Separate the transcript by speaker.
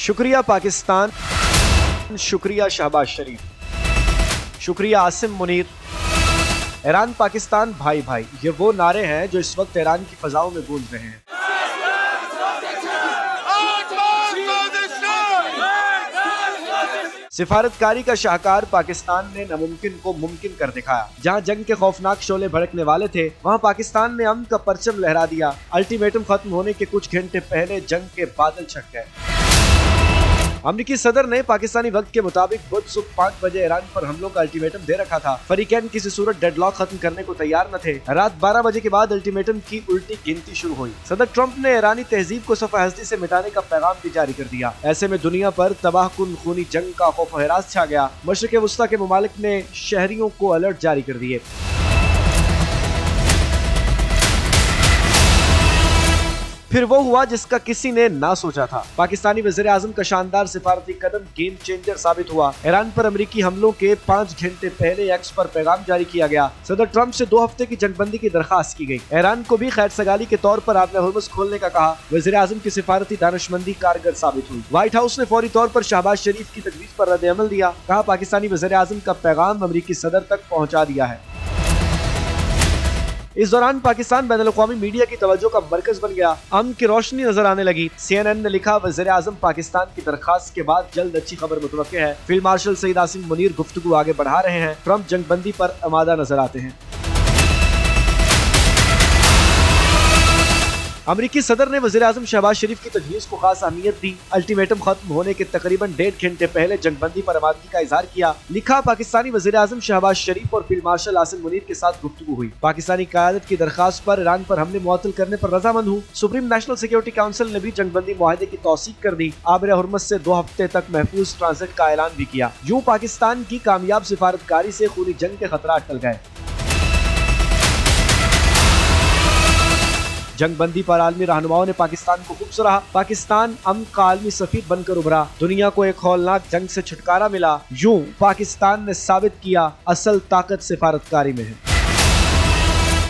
Speaker 1: شکریہ پاکستان، شکریہ شہباز شریف، شکریہ عاصم منیر۔ ایران پاکستان بھائی بھائی، یہ وہ نعرے ہیں جو اس وقت ایران کی فضاؤں میں گونج رہے ہیں۔ سفارتکاری کا شاہکار پاکستان نے ناممکن کو ممکن کر دکھایا۔ جہاں جنگ کے خوفناک شعلے بھڑکنے والے تھے، وہاں پاکستان نے امن کا پرچم لہرا دیا۔ الٹیمیٹم ختم ہونے کے کچھ گھنٹے پہلے جنگ کے بادل چھٹ گئے۔ امریکی صدر نے پاکستانی وقت کے مطابق بدھ صبح 5 بجے ایران پر حملوں کا الٹیمیٹم دے رکھا تھا۔ فریقین کسی صورت ڈیڈ لاک ختم کرنے کو تیار نہ تھے۔ رات 12 بجے کے بعد الٹیمیٹم کی الٹی گنتی شروع ہوئی۔ صدر ٹرمپ نے ایرانی تہذیب کو صفحہ ہستی سے مٹانے کا پیغام بھی جاری کر دیا۔ ایسے میں دنیا پر تباہ کن خونی جنگ کا خوف و ہراس چھا گیا۔ مشرق وسطیٰ کے ممالک نے شہریوں کو الرٹ جاری کر دیے۔ پھر وہ ہوا جس کا کسی نے نہ سوچا تھا۔ پاکستانی وزیر اعظم کا شاندار سفارتی قدم گیم چینجر ثابت ہوا۔ ایران پر امریکی حملوں کے 5 گھنٹے پہلے ایکس پر پیغام جاری کیا گیا۔ صدر ٹرمپ سے 2 ہفتے کی جنگ بندی کی درخواست کی گئی۔ ایران کو بھی خیر سگالی کے طور پر آبِ ہرمز کھولنے کا کہا۔ وزیر اعظم کی سفارتی دانشمندی کارگر ثابت ہوئی۔ وائٹ ہاؤس نے فوری طور پر شہباز شریف کی تجویز پر رد عمل دیا۔ کہا پاکستانی وزیر اعظم کا پیغام امریکی صدر تک پہنچا دیا ہے۔ اس دوران پاکستان بین الاقوامی میڈیا کی توجہ کا مرکز بن گیا۔ امن کی روشنی نظر آنے لگی۔ CNN نے لکھا، وزیر اعظم پاکستان کی درخواست کے بعد جلد اچھی خبر متوقع ہے۔ فیلڈ مارشل سعید عاصم منیر گفتگو آگے بڑھا رہے ہیں۔ ٹرمپ جنگ بندی پر آمادہ نظر آتے ہیں۔ امریکی صدر نے وزیر اعظم شہباز شریف کی تجویز کو خاص اہمیت دی۔ الٹیمیٹم ختم ہونے کے تقریباً 1.5 گھنٹے پہلے جنگ بندی پر آمادگی کا اظہار کیا۔ لکھا، پاکستانی وزیر اعظم شہباز شریف اور فیلڈ مارشل عاصم منیر کے ساتھ گفتگو ہوئی۔ پاکستانی قیادت کی درخواست پر ایران پر حملے معطل کرنے پر رضامند ہوں۔ سپریم نیشنل سیکیورٹی کونسل نے بھی جنگ بندی معاہدے کی توثیق کر دی۔ آبِ ہرمز سے 2 ہفتے تک محفوظ ٹرانزٹ کا اعلان بھی کیا۔ یوں پاکستان کی کامیاب سفارتکاری سے خونی جنگ کے خطرات ٹل گئے۔ جنگ بندی پر عالمی رہنماؤں نے پاکستان کو خوب سراہا۔ پاکستان امن کا عالمی سفیر بن کر ابھرا۔ دنیا کو ایک ہولناک جنگ سے چھٹکارا ملا۔ یوں پاکستان نے ثابت کیا اصل طاقت سفارتکاری میں ہے۔